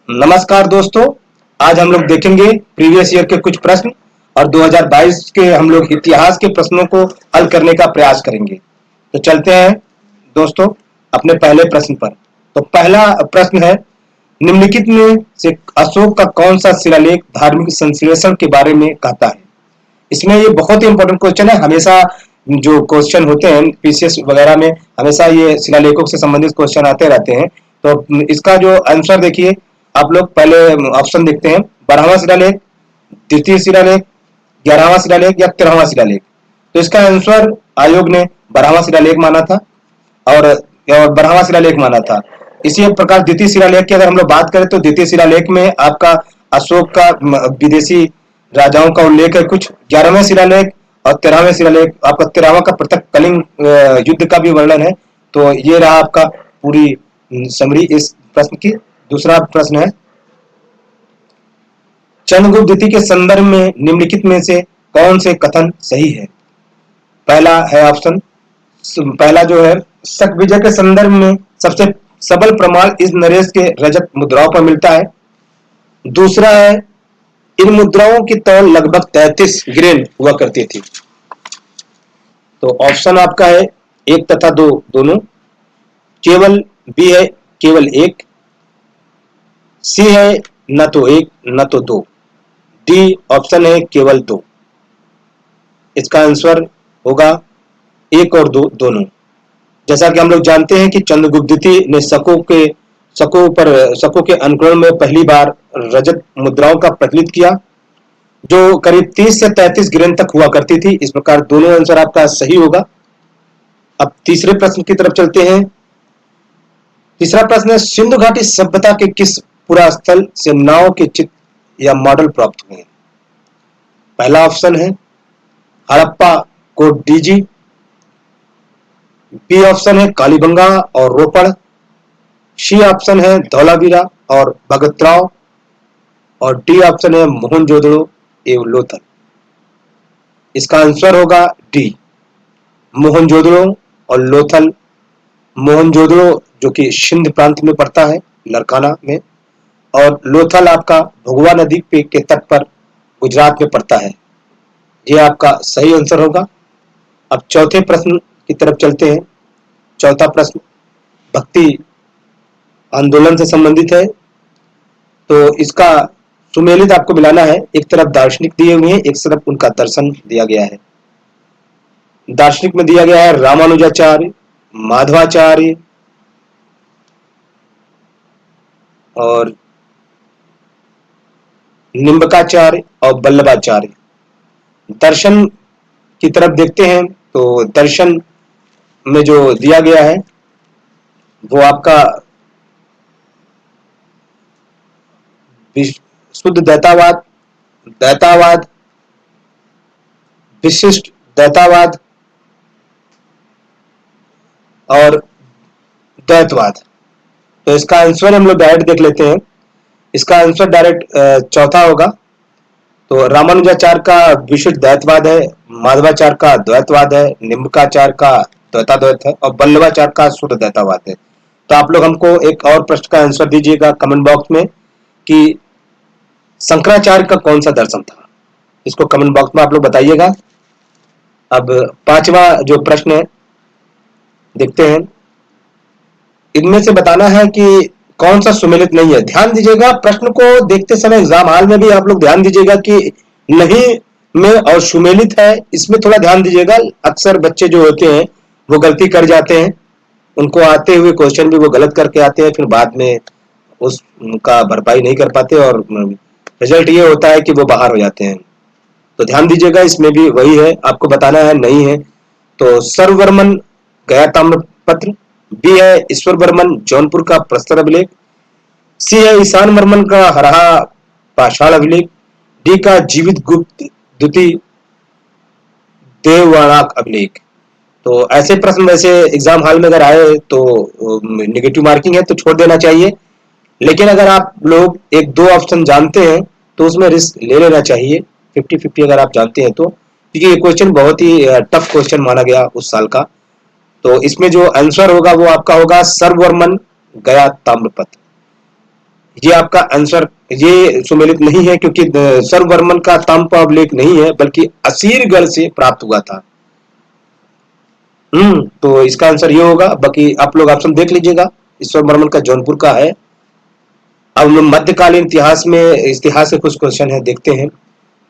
नमस्कार दोस्तों। आज हम लोग देखेंगे प्रीवियस ईयर के कुछ प्रश्न और 2022 के हम लोग इतिहास के प्रश्नों को हल करने का प्रयास करेंगे। तो चलते हैं दोस्तों अपने पहले प्रश्न पर। तो पहला प्रश्न है, निम्नलिखित में से अशोक का कौन सा शिलालेख धार्मिक संश्लेषण के बारे में कहता है। इसमें ये बहुत ही इंपॉर्टेंट क्वेश्चन है। हमेशा जो क्वेश्चन होते हैं पीसीएस वगैरह में हमेशा ये शिलालेखों से संबंधित क्वेश्चन आते रहते हैं। तो इसका जो आंसर देखिए, आप लोग पहले ऑप्शन देखते हैं, 12वां शिलालेख, द्वितीय शिलालेख, 11वां शिलालेख या 13वां शिलालेख। तो इसका आंसर आयोग ने 12वां शिलालेख माना था और 12वां शिलालेख माना था। इसी प्रकार द्वितीय शिलालेख की अगर हम लोग बात करें तो द्वितीय शिलालेख में आपका अशोक का विदेशी राजाओं का उल्लेख है कुछ। 11वें शिलालेख और 13वें शिलालेख आपका 13वां का पृथक कलिंग युद्ध का भी वर्णन है। तो ये रहा आपका पूरी समरी इस प्रश्न की। दूसरा प्रश्न है, चंद्रगुप्त द्वितीय के संदर्भ में निम्नलिखित में से कौन से कथन सही है। पहला है ऑप्शन, पहला जो है, शक विजय के संदर्भ में सबसे सबल प्रमाण इस नरेश के रजत मुद्राओं पर मिलता है। दूसरा है, इन मुद्राओं की तौल लगभग 33 ग्रेन हुआ करती थी। तो ऑप्शन आपका है एक तथा दो दोनों। केवल बी है केवल एक, सी है न तो एक न तो दो, डी ऑप्शन है केवल दो। इसका आंसर होगा एक और दो दोनों। जैसा कि हम लोग जानते हैं कि चंद्रगुप्त द्वितीय ने शकों के अनुकरण में पहली बार रजत मुद्राओं का प्रचलित किया जो करीब 30 से 33 ग्रेन तक हुआ करती थी। इस प्रकार दोनों आंसर आपका सही होगा। अब तीसरे प्रश्न की तरफ चलते हैं। तीसरा प्रश्न है, सिंधु घाटी सभ्यता के किस पुरास्थल से नाव के चित्र या मॉडल प्राप्त हुए। पहला ऑप्शन है हड़प्पा कोट डीजी, बी ऑप्शन है कालीबंगा और रोपड़, सी ऑप्शन है धौलावीरा और भगतराव और डी ऑप्शन है मोहनजोदड़ो एवं लोथल। इसका आंसर होगा डी, मोहनजोदड़ो और लोथल। मोहनजोदड़ो जो कि सिंध प्रांत में पड़ता है, लरकाना में, और लोथल आपका भगवा नदी के तट पर गुजरात में पड़ता है। ये आपका सही आंसर होगा। अब चौथे प्रश्न की तरफ चलते हैं। चौथा प्रश्न भक्ति आंदोलन से संबंधित है। तो इसका सुमेलित आपको मिलाना है। एक तरफ दार्शनिक दिए हुए हैं, एक तरफ उनका दर्शन दिया गया है। दार्शनिक में दिया गया है रामानुजाचार्य, माधवाचार्य और निम्बकाचार्य और वल्लभाचार्य। दर्शन की तरफ देखते हैं तो दर्शन में जो दिया गया है वो आपका शुद्ध दैतावाद, दैतावाद, विशिष्ट दैतावाद और द्वैतवाद। तो इसका आंसर हम लोग डायरेक्ट देख लेते हैं। इसका आंसर डायरेक्ट चौथा होगा। तो रामानुजाचार्य का विशिष्ट दैतवाद है, माधवाचार्य का द्वैतवाद है, निम्बकाचार्य का द्वैताद्वैत है और वल्लभाचार्य का शुद्ध दैतावाद है। तो आप लोग हमको एक और प्रश्न का आंसर दीजिएगा कमेंट बॉक्स में कि शंकराचार्य का कौन सा दर्शन था। इसको कमेंट बॉक्स में आप लोग बताइएगा। अब पांचवा जो प्रश्न है देखते हैं। इनमें से बताना है कि कौन सा सुमेलित नहीं है। ध्यान दीजिएगा, प्रश्न को देखते समय एग्जाम हॉल में भी आप लोग ध्यान दीजिएगा कि नहीं में और सुमेलित है, इसमें थोड़ा ध्यान दीजिएगा। अक्सर बच्चे जो होते हैं वो गलती कर जाते हैं, उनको आते हुए क्वेश्चन भी वो गलत करके आते हैं, फिर बाद में उसका भरपाई नहीं कर पाते और रिजल्ट ये होता है कि वो बाहर हो जाते हैं। तो ध्यान दीजिएगा, इसमें भी वही है, आपको बताना है नहीं है। तो सर्ववर्मन गया ताम्रपत्र, बी है ईश्वर वर्मन जौनपुर का प्रस्तर अभिलेख, सी है ईशान वर्मन का हरहा पाषाण अभिलेख, डी का जीवित गुप्त द्वितीय देववाणाक अभिलेख। तो ऐसे प्रश्न वैसे एग्जाम हॉल में अगर आए तो नेगेटिव मार्किंग है तो छोड़ देना चाहिए, लेकिन अगर आप लोग एक दो ऑप्शन जानते हैं तो उसमें रिस्क ले लेना चाहिए। 50-50 अगर आप जानते हैं तो, क्योंकि ये क्वेश्चन बहुत ही टफ क्वेश्चन माना गया उस साल का। तो इसमें जो आंसर होगा वो आपका होगा सर्ववर्मन गया ताम्रपत्र। ये आपका आंसर, ये सुमेलित नहीं है क्योंकि सर्ववर्मन का ताम्रपा अभिलेख नहीं है बल्कि असीरगढ़ से प्राप्त हुआ था। तो इसका आंसर ये होगा। बाकी आप लोग ऑप्शन देख लीजिएगा, ईश्वरवर्मन का जौनपुर का है। अब हम लोग मध्यकालीन इतिहास के कुछ क्वेश्चन है, देखते हैं।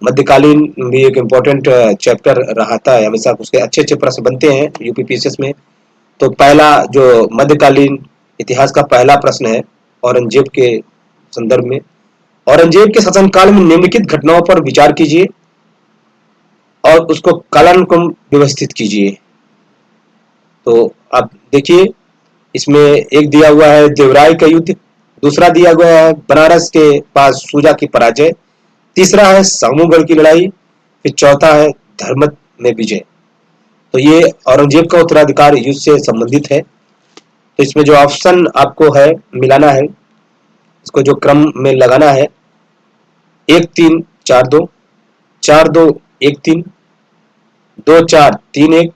मध्यकालीन भी एक इम्पोर्टेंट चैप्टर रहता है, हमेशा उसके अच्छे अच्छे प्रश्न बनते हैं यूपीपीएससी में। तो पहला जो मध्यकालीन इतिहास का पहला प्रश्न है औरंगजेब के संदर्भ में। औरंगजेब के शासनकाल में निम्नलिखित घटनाओं पर विचार कीजिए और उसको कालानुक्रम व्यवस्थित कीजिए। तो आप देखिए, इसमें एक दिया हुआ है देवराय का युद्ध, दूसरा दिया हुआ है बनारस के पास सूजा की पराजय, तीसरा है सामूगढ़ की लड़ाई, फिर चौथा है धर्मत में विजय। तो ये औरंगजेब का उत्तराधिकार युद्ध से संबंधित है। तो इसमें जो ऑप्शन आपको है मिलाना है, इसको जो क्रम में लगाना है, 1 3 4 2, 4 2 1 3, 2 4 3 1,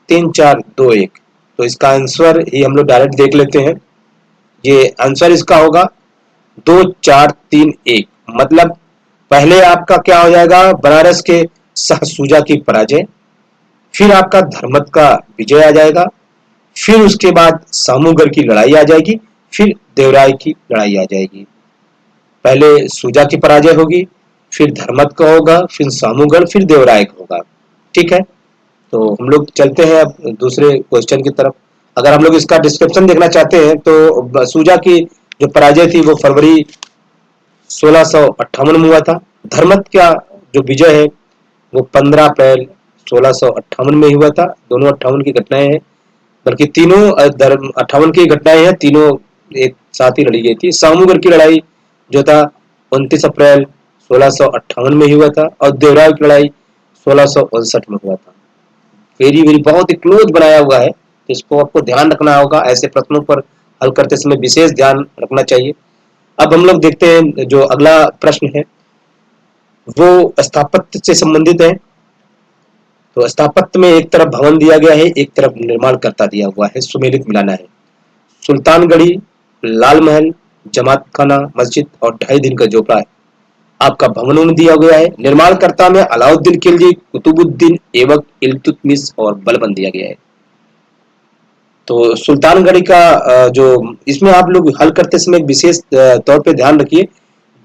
3 4 2 1। तो इसका आंसर ही हम लोग डायरेक्ट देख लेते हैं। ये आंसर इसका होगा 2 4 3 1। मतलब पहले आपका क्या हो जाएगा, बनारस के शाहसूजा की पराजय, फिर आपका धर्मत का विजय आ जाएगा, फिर उसके बाद सामूगढ़ की लड़ाई आ जाएगी, फिर देवराय की लड़ाई आ जाएगी। पहले सूजा की पराजय होगी, फिर धर्मत का होगा, फिर सामूगढ़, फिर देवराय का होगा। ठीक है, तो हम लोग चलते हैं अब दूसरे क्वेश्चन की तरफ। अगर हम लोग इसका डिस्क्रिप्शन देखना चाहते हैं तो सूजा की जो पराजय थी वो फरवरी 1658 में हुआ था। धर्मत का जो विजय है वो 15 अप्रैल 1658 में हुआ था। दोनों 58 की घटनाएं हैं, बल्कि तीनों 58 की घटनाएं हैं, तीनों एक साथ ही लड़ी गई थी। सामूगढ़ की लड़ाई जो था 29 अप्रैल 1658 में हुआ था और देवराय की लड़ाई 1659 में हुआ था। वेरी वेरी बहुत ही क्लोज बनाया हुआ है, तो इसको आपको ध्यान रखना होगा। ऐसे प्रश्नों पर हल करते समय विशेष ध्यान रखना चाहिए। अब हम लोग देखते हैं जो अगला प्रश्न है वो स्थापत्य से संबंधित है। तो स्थापत्य में एक तरफ भवन दिया गया है, एक तरफ निर्माण करता दिया हुआ है, सुमेलित मिलाना है। सुल्तानगढ़ी, लाल महल, जमात खाना मस्जिद और 2.5 दिन का झोपड़ा है। आपका भवनों में दिया गया है। निर्माणकर्ता में अलाउद्दीन खिलजी, कुतुबुद्दीन ऐबक, इल्तुतमिश और बलबन दिया गया है। तो सुल्तानगढ़ी का जो इसमें आप लोग हल करते समय विशेष तौर पे ध्यान रखिए,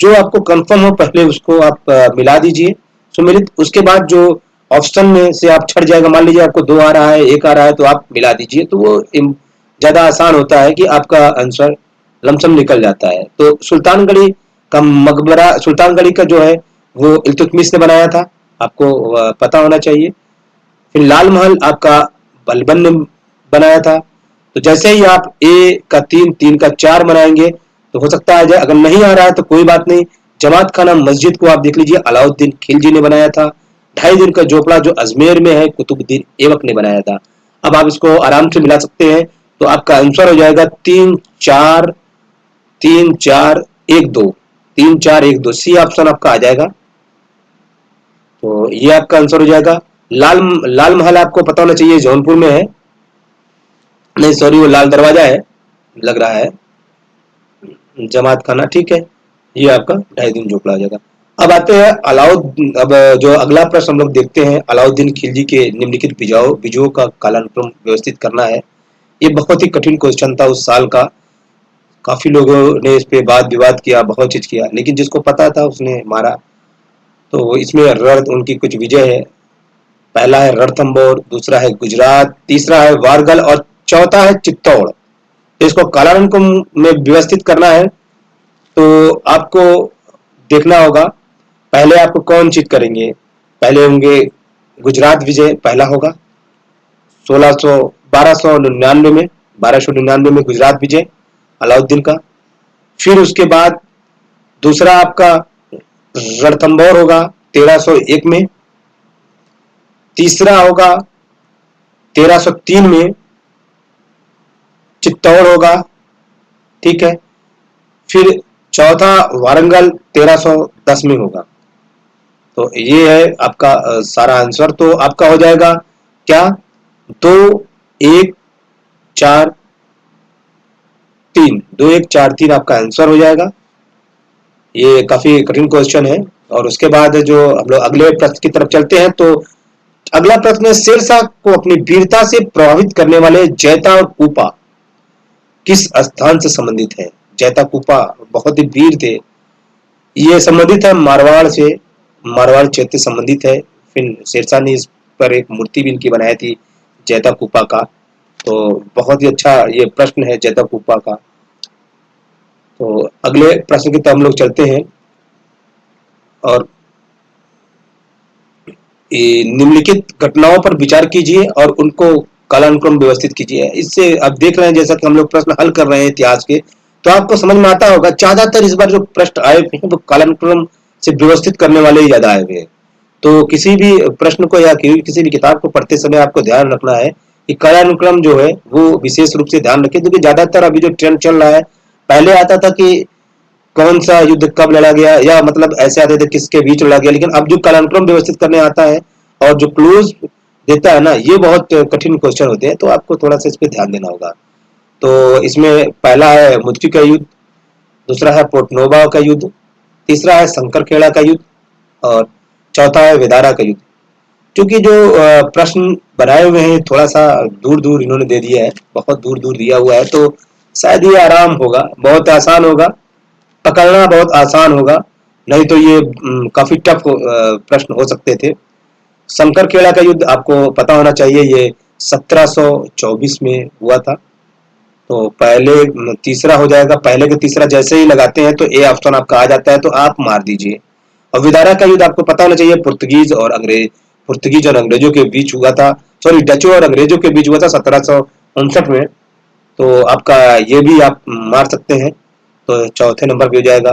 जो आपको कंफर्म हो पहले उसको आप मिला दीजिए सुमेलित। उसके बाद जो ऑप्शन में से आप छट जाएगा, मान लीजिए आपको 2 आ रहा है, 1 आ रहा है, तो आप मिला दीजिए, तो वो ज्यादा आसान होता है कि आपका आंसर लमसम निकल जाता है। तो सुल्तानगढ़ी का मकबरा, सुल्तानगढ़ी का जो है वो इल्तुतमिश ने बनाया था, आपको पता होना चाहिए। फिर लाल महल आपका बलबन ने बनाया था। तो जैसे ही आप ए का 3, 3 का 4 बनाएंगे तो हो सकता है, अगर नहीं आ रहा है तो कोई बात नहीं। जमात खाना मस्जिद को आप देख लीजिए, अलाउद्दीन खिलजी ने बनाया था। 2.5 दिन का झोपड़ा जो अजमेर में है, कुतुबुद्दीन ऐबक ने बनाया था। अब आप इसको आराम से मिला सकते हैं, तो आपका आंसर हो जाएगा 3 4 3 4 1 2, 3 4 1 2, सी ऑप्शन आपका आ जाएगा। तो ये आपका आंसर हो जाएगा। लाल महल आपको पता होना चाहिए जौनपुर में है, नहीं सॉरी वो लाल दरवाजा है लग रहा है। जमात खाना ठीक है, ये आपका 2.5 दिन झोपड़ा आ जाएगा। अब आते हैं अब जो अगला प्रश्न हम लोग देखते हैं, अलाउद्दीन खिलजी के निम्नलिखित विजयों का कालानुक्रम व्यवस्थित करना है। ये बहुत ही कठिन क्वेश्चन था उस साल का। काफी लोगों ने इस पे वाद विवाद किया, बहुत चीज किया, लेकिन जिसको पता था उसने मारा। तो इसमें उनकी कुछ विजय है। पहला है रणथंभौर, दूसरा है गुजरात, तीसरा है वारगल और चौथा है चित्तौड़। तो इसको कालानुक्रम में व्यवस्थित करना है, तो आपको देखना होगा पहले आपको कौन चीज करेंगे। पहले होंगे गुजरात विजय, पहला होगा 1299 में, 1299 में गुजरात विजय अलाउद्दीन का। फिर उसके बाद दूसरा आपका रणथंभौर होगा 1301 में। तीसरा होगा 1303 में चित्तौड़ होगा, ठीक है। फिर चौथा वारंगल 1310 में होगा। तो ये है आपका सारा आंसर। तो आपका हो जाएगा क्या, 2 1 4 3, 2 1 4 3 आपका आंसर हो जाएगा। ये काफी कठिन क्वेश्चन है। और उसके बाद जो हम लोग अगले प्रश्न की तरफ चलते हैं, तो अगला प्रश्न है, शेरशाह को अपनी वीरता से प्रभावित करने वाले जैता और कूपा किस स्थान से संबंधित है? जैता कूपा बहुत ही वीर थे। ये संबंधित है मारवाड़ से, मारवाड़ क्षेत्र से संबंधित है। फिर शेरशाह ने इस पर एक मूर्ति भी इनकी बनाई थी जैता कूपा का। तो बहुत ही अच्छा ये प्रश्न है जैता कूपा का। तो अगले प्रश्न की तरफ हम लोग चलते हैं, और निम्नलिखित घटनाओं पर विचार कीजिए और उनको कालानुक्रम व्यवस्थित कीजिए। इससे अब देख रहे हैं, जैसा कि हम लोग प्रश्न हल कर रहे हैं इतिहास के, तो आपको समझ में आता होगा ज्यादातर इस बार जो प्रश्न आए हुए हैं वो कालानुक्रम से व्यवस्थित करने वाले ही ज्यादा आए हुए हैं। तो किसी भी प्रश्न को या किसी भी किताब को पढ़ते समय आपको ध्यान रखना है कि कालानुक्रम जो है वो विशेष रूप से ध्यान रखें, क्योंकि ज्यादातर अभी जो ट्रेंड चल रहा है, पहले आता था कि कौन सा युद्ध कब लड़ा गया, या मतलब ऐसे आते थे किसके बीच लड़ा गया, लेकिन अब जो कालानुक्रम व्यवस्थित करने आता है और जो क्लूज देता है ना, ये बहुत कठिन क्वेश्चन होते हैं। तो आपको थोड़ा सा इस पे ध्यान देना होगा। तो इसमें पहला है मुद्की का युद्ध, दूसरा है पोर्टनोबा का युद्ध, तीसरा है शंकरखेड़ा का युद्ध, और चौथा है वेदारा का युद्ध। क्योंकि जो प्रश्न बनाए हुए हैं थोड़ा सा दूर दूर इन्होंने दे दिया है, बहुत दूर दूर दिया हुआ है, तो शायद ये आराम होगा, बहुत आसान होगा, पकड़ना बहुत आसान होगा। नहीं तो ये काफी टफ प्रश्न हो सकते थे। शंकरखेड़ा का युद्ध आपको पता होना चाहिए, ये 1724 में हुआ था। तो पहले तीसरा हो जाएगा, पहले का तीसरा जैसे ही लगाते हैं तो ए ऑप्शन आपका आ जाता है, तो आप मार दीजिए। और विदारा का युद्ध आपको पता होना चाहिए, पुर्तगीज और अंग्रेजों के बीच हुआ था, सॉरी डचों और अंग्रेजों के बीच हुआ था 1759 में। तो आपका ये भी आप मार सकते हैं, तो चौथे नंबर पे हो जाएगा।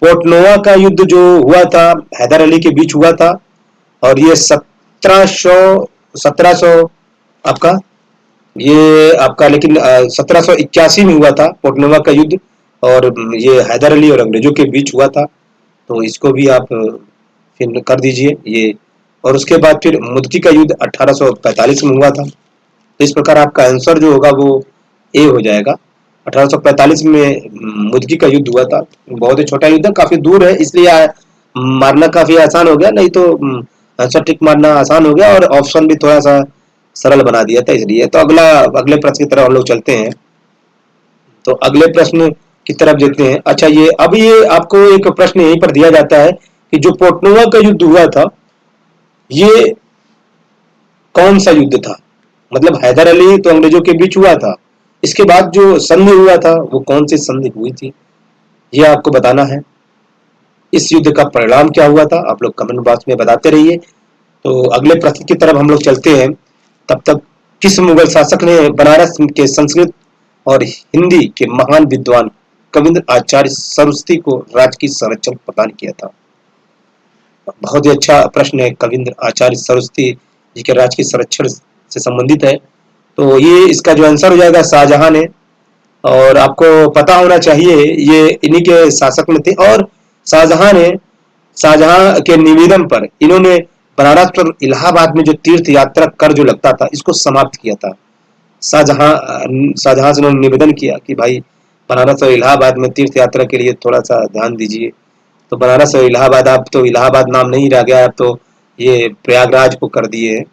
पोर्टनोवा का युद्ध जो हुआ था हैदर अली के बीच हुआ था, और ये 1700 आपका, ये आपका लेकिन 1781 में हुआ था पोर्टनोवा का युद्ध, और ये हैदर अली और अंग्रेजों के बीच हुआ था। तो इसको भी आप फिर कर दीजिए ये। और उसके बाद फिर मुदकी का युद्ध 1845 में हुआ था। तो इस प्रकार आपका आंसर जो होगा वो ए हो जाएगा। 1845 में मुदकी का युद्ध हुआ था। बहुत ही छोटा युद्ध है, काफी दूर है, इसलिए मारना काफी आसान हो गया, नहीं तो आंसर टिक मारना आसान हो गया, और ऑप्शन भी थोड़ा सा सरल बना दिया था इसलिए। तो अगले प्रश्न की तरफ हम लोग चलते हैं। तो अगले प्रश्न की तरफ देखते हैं। अच्छा, ये आपको एक प्रश्न यहीं पर दिया जाता है कि जो पोर्टनोवा का युद्ध हुआ था, ये कौन सा युद्ध था? मतलब हैदर अली तो अंग्रेजों के बीच हुआ था, इसके बाद जो संधि हुआ था वो कौन सी संधि हुई थी, ये आपको बताना है। इस युद्ध का परिणाम क्या हुआ था, आप लोग कमेंट बॉक्स में बताते रहिए। तो अगले प्रश्न की तरफ हम लोग चलते हैं। तब तक किस मुगल शासक ने बनारस के संस्कृत और हिंदी के महान विद्वान कविंद्र आचार्य सरस्वती को राज्य की संरक्षण प्रदान किया था? बहुत ही अच्छा प्रश्न है, कविंद्र आचार्य सरस्वती जी के राज्य की संरक्षण से संबंधित है। तो ये इसका जो आंसर हो जाएगा शाहजहां ने। और आपको पता होना चाहिए ये इन्हीं के शासक में थे, और शाहजहां ने, शाहजहां के निवेदन पर इन्होंने बनारस पर इलाहाबाद में जो तीर्थ यात्रा कर जो लगता था, इसको समाप्त किया था। शाहजहां शाहजहां से उन्होंने निवेदन किया कि भाई बनारस और इलाहाबाद में तीर्थ यात्रा के लिए थोड़ा सा ध्यान दीजिए। तो बनारस और इलाहाबाद, आप तो इलाहाबाद नाम नहीं रह गया, अब तो ये प्रयागराज को कर दिए,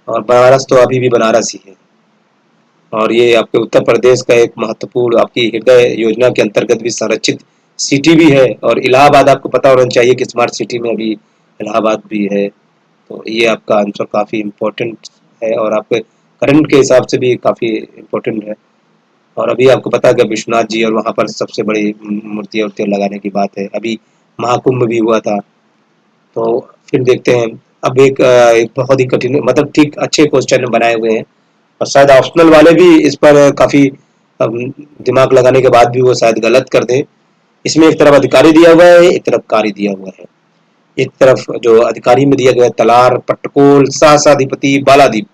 और बनारस तो अभी भी बनारस ही है। और ये आपके उत्तर प्रदेश का एक महत्वपूर्ण आपकी हृदय योजना के अंतर्गत भी संरक्षित सिटी भी है। और इलाहाबाद आपको पता होना चाहिए कि स्मार्ट सिटी में अभी इलाहाबाद भी है। तो ये आपका आंसर काफ़ी इम्पोर्टेंट है, और आपके करंट के हिसाब से भी काफ़ी इम्पोर्टेंट है। और अभी आपको पता है कि विश्वनाथ जी और वहाँ पर सबसे बड़ी मूर्तियाँ उर्तियाँ लगाने की बात है। अभी महाकुंभ भी हुआ था। तो फिर देखते हैं। अब एक बहुत ही कठिन, मतलब ठीक अच्छे क्वेश्चन बनाए हुए हैं, और शायद ऑप्शनल वाले भी इस पर काफी दिमाग लगाने के बाद भी वो शायद गलत कर दे। इसमें एक तरफ अधिकारी दिया हुआ है, एक तरफ कारी दिया हुआ है। एक तरफ जो अधिकारी में दिया गया है तलार, पट्टकोल, सहस्राधिपति, बालादीप,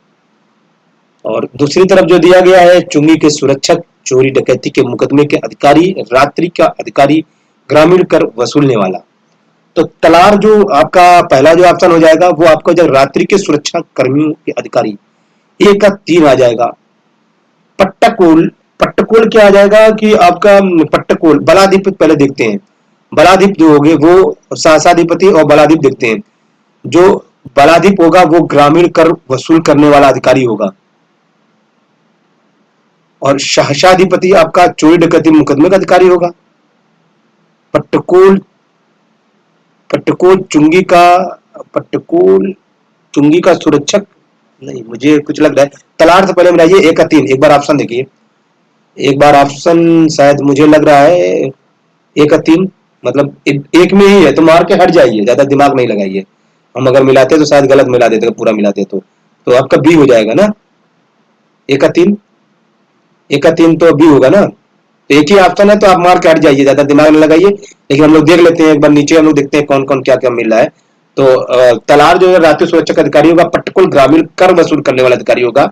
और दूसरी तरफ जो दिया गया है चुंगी के सुरक्षक, चोरी डकैती के मुकदमे के अधिकारी, रात्रि का अधिकारी, ग्रामीण कर वसूलने वाला। तो तलार जो आपका पहला जो ऑप्शन हो जाएगा वो आपका जो रात्रि के सुरक्षा कर्मियों के अधिकारी, एक का 3 आ जाएगा। पट्टकोल, पट्टकोल क्या आ जाएगा कि आपका पट्टकोल, बलादीप पहले देखते हैं। बलाधिप जो होंगे वो सहस्राधिपति और बलाधिप देखते हैं। जो बलाधिप होगा वो ग्रामीण कर वसूल करने वाला अधिकारी होगा, और सहस्राधिपति आपका चोरी डकैती मुकदमे का अधिकारी होगा। पट्टकुल पट्टकुल चुंगी का पट्टकुल चुंगी का सुरक्षक नहीं, मुझे कुछ लग रहा है। तलार से पहले मिलाइए 1 का 3, एक बार ऑप्शन देखिए। एक बार ऑप्शन शायद मुझे लग रहा है 1 का 3, मतलब एक में ही है तो मार के हट जाइए, ज्यादा दिमाग नहीं लगाइए। हम अगर मिलाते तो शायद गलत मिला देते, पूरा मिलाते तो आपका बी हो जाएगा ना। 1 का 3, 1 का 3 तो बी होगा ना। तो एक ही ऑप्शन है तो आप मार के हट जाइए, ज्यादा दिमाग नहीं लगाइए। लेकिन हम लोग देख लेते हैं एक बार नीचे, हम लोग देखते हैं कौन कौन क्या क्या मिल रहा है। तो तलार जो है राष्ट्रीय सुरक्षक अधिकारी होगा, पट्टकुल ग्रामीण कर वसूल करने वाला अधिकारी होगा,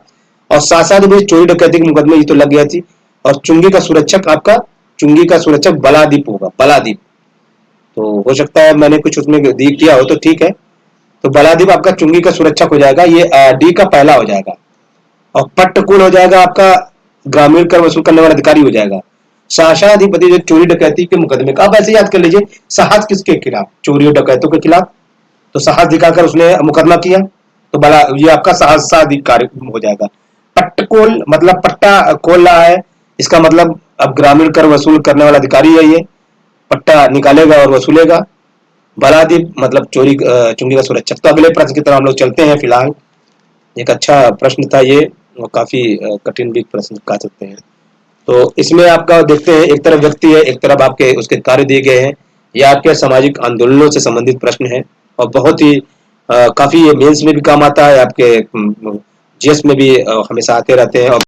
और साथ भी चोरी डकैती के मुकदमे ये तो लग गया थी। और चुंगी का सुरक्षक आपका, चुंगी का सुरक्षक बलादीप होगा, बलादीप। तो हो सकता है मैंने कुछ उसमें दी किया हो तो ठीक है। तो बलादीप आपका चुंगी का सुरक्षक हो जाएगा, ये डी का पहला हो जाएगा। और पट्टकुल हो जाएगा आपका ग्रामीण कर वसूल करने वाला अधिकारी हो जाएगा। शासनाधिपति जो चोरी डकैती के मुकदमे का, आप ऐसे याद कर लीजिए साहस किसके खिलाफ, चोरी और डकैतों के खिलाफ। तो साहस दिखाकर उसने मुकदमा किया, तो बड़ा ये आपका सहस्राधिकारी हो जाएगा। पट्टकोल मतलब पट्टा खोल रहा है, इसका मतलब अब ग्रामीण कर वसूल करने वाला अधिकारी है, ये पट्टा निकालेगा और वसूलेगा। बलादीप मतलब चोरी चुंगी का सुरक्षक। तो अगले प्रश्न की तरफ हम लोग चलते हैं। फिलहाल एक अच्छा प्रश्न था ये, और काफी कठिन भी प्रश्न कह सकते हैं। तो इसमें आपका देखते हैं, एक तरफ व्यक्ति है, एक तरफ आपके उसके कार्य दिए गए हैं। ये आपके सामाजिक आंदोलनों से संबंधित प्रश्न है, और बहुत ही काफी ये मेंस में भी काम आता है, आपके जीएस में भी हमेशा आते रहते हैं। और